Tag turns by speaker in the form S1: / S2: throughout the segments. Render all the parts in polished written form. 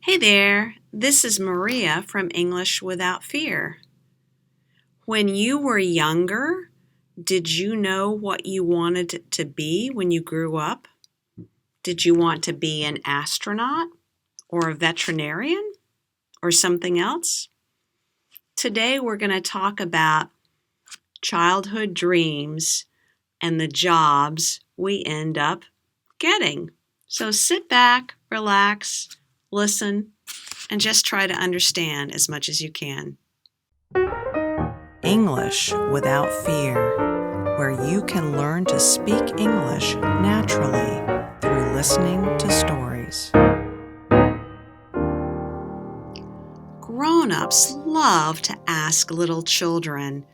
S1: Hey there, this is Maria from English Without Fear. When you were younger, did you know what you wanted to be when you grew up? Did you want to be an astronaut or a veterinarian or something else? Today we're going to talk about childhood dreams and the jobs we end up getting. So sit back, relax, listen, and just try to understand as much as you can.
S2: English Without Fear, where you can learn to speak English naturally through listening to stories.
S1: Grown-ups love to ask little children,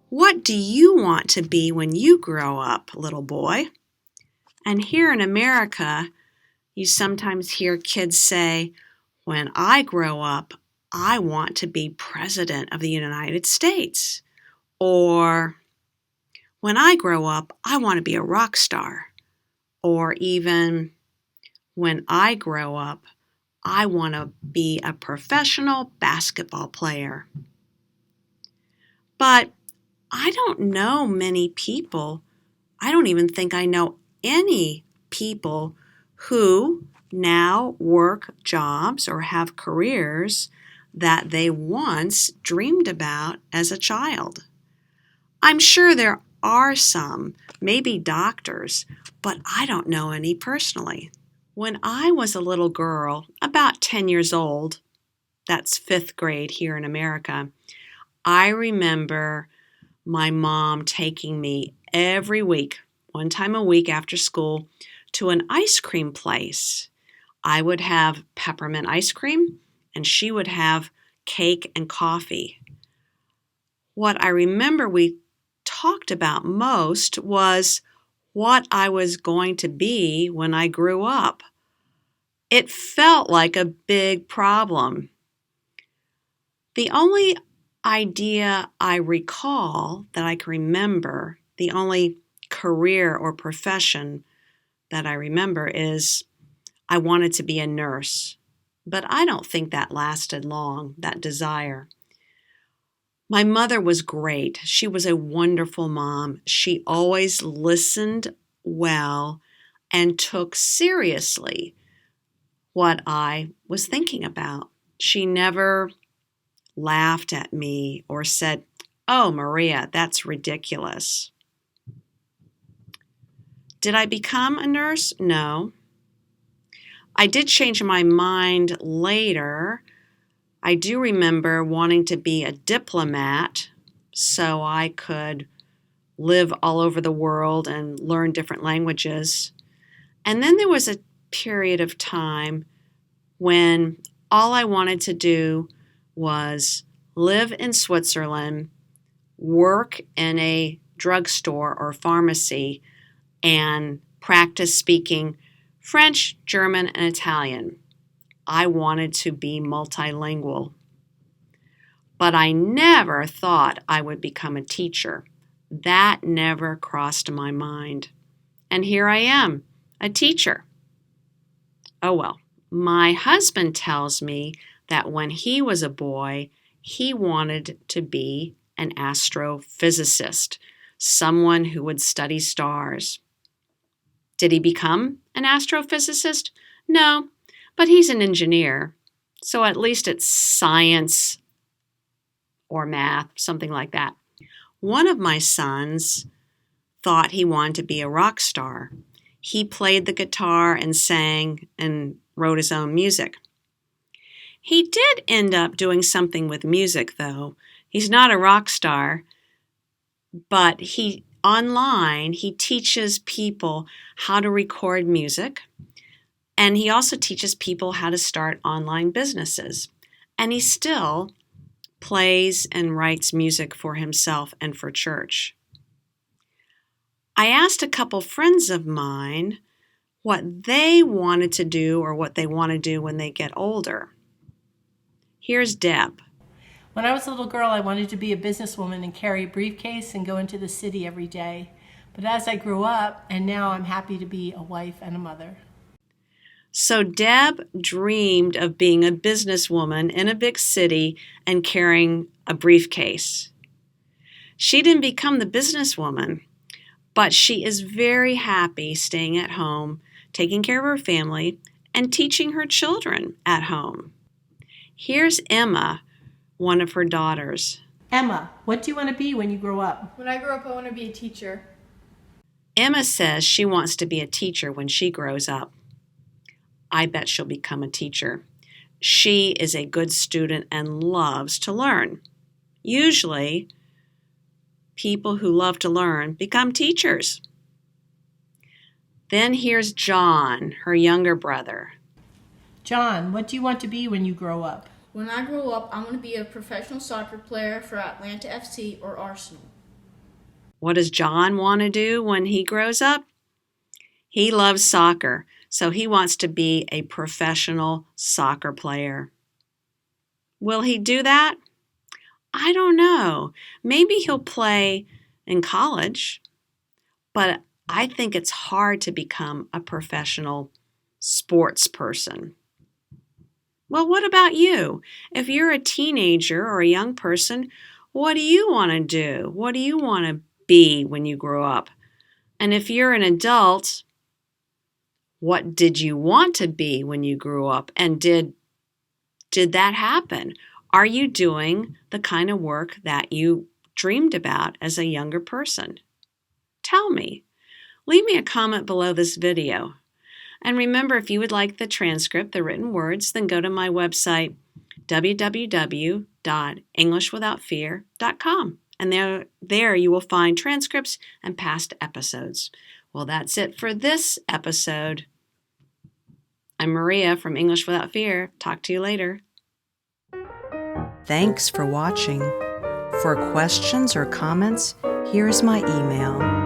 S1: "What do you want to be when you grow up, little boy?" And here in America, you sometimes hear kids say, "When I grow up, I want to be President of the United States." Or, "When I grow up, I want to be a rock star." Or even, "When I grow up, I want to be a professional basketball player." But I don't know many people, I don't even think I know any people who now work jobs or have careers that they once dreamed about as a child. I'm sure there are some, maybe doctors, but I don't know any personally. When I was a little girl, about 10 years old, that's fifth grade here in America, I remember my mom taking me every week, one time a week after school, to an ice cream place. I would have peppermint ice cream, and she would have cake and coffee. What I remember we talked about most was what I was going to be when I grew up. It felt like a big problem. The only idea I recall that I can remember, the only career or profession that I remember is I wanted to be a nurse. But I don't think that lasted long, that desire. My mother was great. She was a wonderful mom. She always listened well and took seriously what I was thinking about. She never laughed at me or said, "Oh, Maria, that's ridiculous." Did I become a nurse? No. I did change my mind later. I do remember wanting to be a diplomat so I could live all over the world and learn different languages. And then there was a period of time when all I wanted to do was live in Switzerland, work in a drugstore or pharmacy, and practice speaking French, German, and Italian. I wanted to be multilingual. But I never thought I would become a teacher. That never crossed my mind. And here I am, a teacher. Oh well. My husband tells me that when he was a boy, he wanted to be an astrophysicist, someone who would study stars. Did he become an astrophysicist? No, but he's an engineer, so at least it's science or math, something like that. One of my sons thought he wanted to be a rock star. He played the guitar and sang and wrote his own music. He did end up doing something with music, though. He's not a rock star, but online he teaches people how to record music, and he also teaches people how to start online businesses. And he still plays and writes music for himself and for church. I asked a couple friends of mine what they wanted to do or what they want to do when they get older. Here's Deb.
S3: When I was a little girl, I wanted to be a businesswoman and carry a briefcase and go into the city every day. But as I grew up, and now I'm happy to be a wife and a mother.
S1: So Deb dreamed of being a businesswoman in a big city and carrying a briefcase. She didn't become the businesswoman, but she is very happy staying at home, taking care of her family, and teaching her children at home. Here's Emma, one of her daughters.
S3: Emma, what do you want to be when you grow up?
S4: When I grow up, I want to be a teacher.
S1: Emma says she wants to be a teacher when she grows up. I bet she'll become a teacher. She is a good student and loves to learn. Usually, people who love to learn become teachers. Then here's John, her younger brother.
S3: John, what do you want to be when you grow up?
S4: When I grow up, I want to be a professional soccer player for Atlanta FC or Arsenal.
S1: What does John want to do when he grows up? He loves soccer, so he wants to be a professional soccer player. Will he do that? I don't know. Maybe he'll play in college, but I think it's hard to become a professional sports person. Well, what about you? If you're a teenager or a young person, what do you want to do? What do you want to be when you grow up? And if you're an adult, what did you want to be when you grew up? And did that happen? Are you doing the kind of work that you dreamed about as a younger person? Tell me. Leave me a comment below this video. And remember, if you would like the transcript, the written words, then go to my website, www.englishwithoutfear.com. And there you will find transcripts and past episodes. Well, that's it for this episode. I'm Maria from English Without Fear. Talk to you later.
S2: Thanks for watching. For questions or comments, here's my email